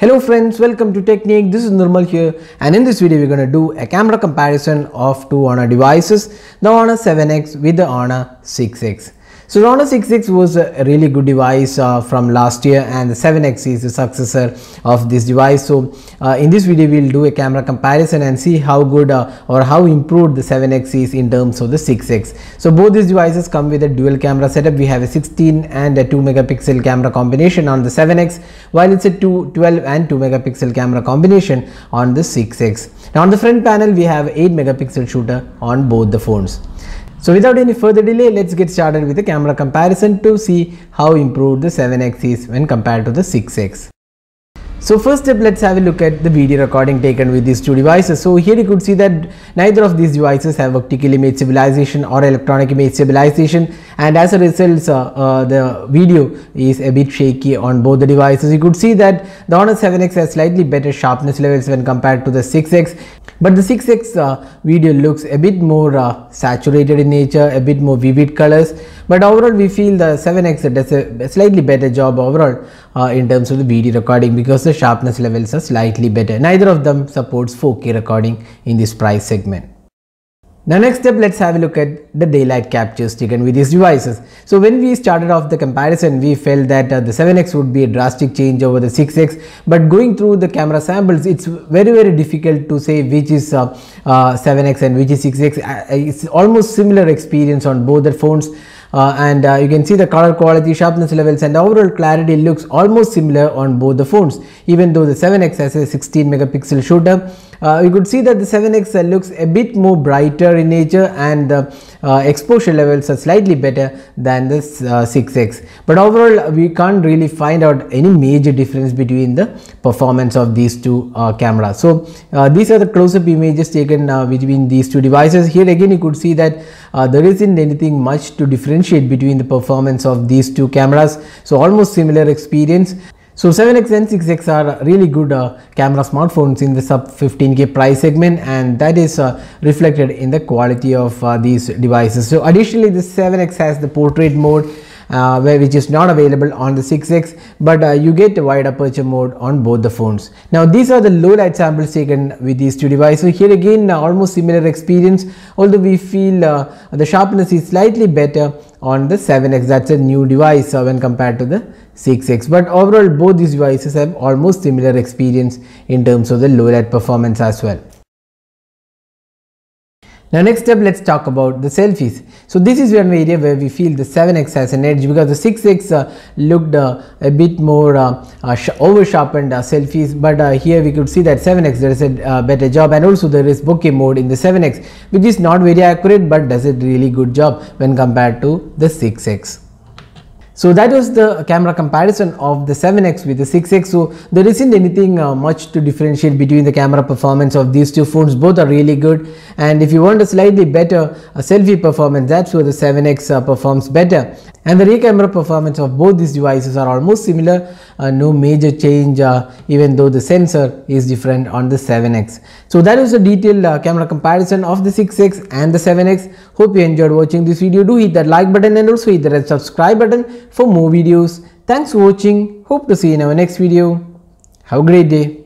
Hello friends, welcome to Technique. This is Nirmal here, and in this video we're going to do a camera comparison of two Honor devices, the Honor 7X with the Honor 6X. So the Honor 6X was a really good device from last year, and the 7X is the successor of this device. So in this video we'll do a camera comparison and see how good or how improved the 7X is in terms of the 6X. So both these devices come with a dual camera setup. We have a 16 and a 2 megapixel camera combination on the 7X, while it's a 12 and 2 megapixel camera combination on the 6X. Now on the front panel we have 8 megapixel shooter on both the phones. So without any further delay, let's get started with the camera comparison to see how improved the 7X is when compared to the 6X. So first step, let's have a look at the video recording taken with these two devices. So here you could see that neither of these devices have optical image stabilization or electronic image stabilization, and as a result the video is a bit shaky on both the devices. You could see that the Honor 7X has slightly better sharpness levels when compared to the 6X, but the 6X video looks a bit more saturated in nature, a bit more vivid colors, but overall we feel the 7X does a slightly better job overall in terms of the video recording, because the sharpness levels are slightly better. Neither of them supports 4K recording in this price segment. Now next step, let's have a look at the daylight captures taken with these devices. So when we started off the comparison, we felt that the 7X would be a drastic change over the 6X, but going through the camera samples, it's very difficult to say which is 7X and which is 6X. It's almost similar experience on both the phones. And you can see the color quality, sharpness levels and overall clarity looks almost similar on both the phones. Even though the 7X has a 16 megapixel shooter, you could see that the 7X looks a bit more brighter in nature, and the exposure levels are slightly better than the 6X. But overall we can't really find out any major difference between the performance of these two cameras. So these are the close-up images taken between these two devices. Here again you could see that there isn't anything much to differentiate between the performance of these two cameras, so almost similar experience. So 7X and 6X are really good camera smartphones in the sub 15K price segment, and that is reflected in the quality of these devices. So additionally, the 7X has the portrait mode, which is not available on the 6X, but you get a wide aperture mode on both the phones. Now these are the low light samples taken with these two devices. Here again almost similar experience, although we feel the sharpness is slightly better on the 7X. That's a new device when compared to the 6X, but overall both these devices have almost similar experience in terms of the low light performance as well. Now next step, let's talk about the selfies. So this is one area where we feel the 7X has an edge, because the 6X looked a bit more over sharpened selfies, but here we could see that 7X there is a better job, and also there is bokeh mode in the 7X, which is not very accurate but does a really good job when compared to the 6X. So that was the camera comparison of the 7X with the 6X. So there isn't anything much to differentiate between the camera performance of these two phones. Both are really good, and if you want a slightly better selfie performance, that's where the 7X performs better. And the rear camera performance of both these devices are almost similar, no major change, even though the sensor is different on the 7X. So that was a detailed camera comparison of the 6X and the 7X. Hope you enjoyed watching this video. Do hit that like button and also hit the red subscribe button for more videos. Thanks for watching. Hope to see you in our next video. Have a great day.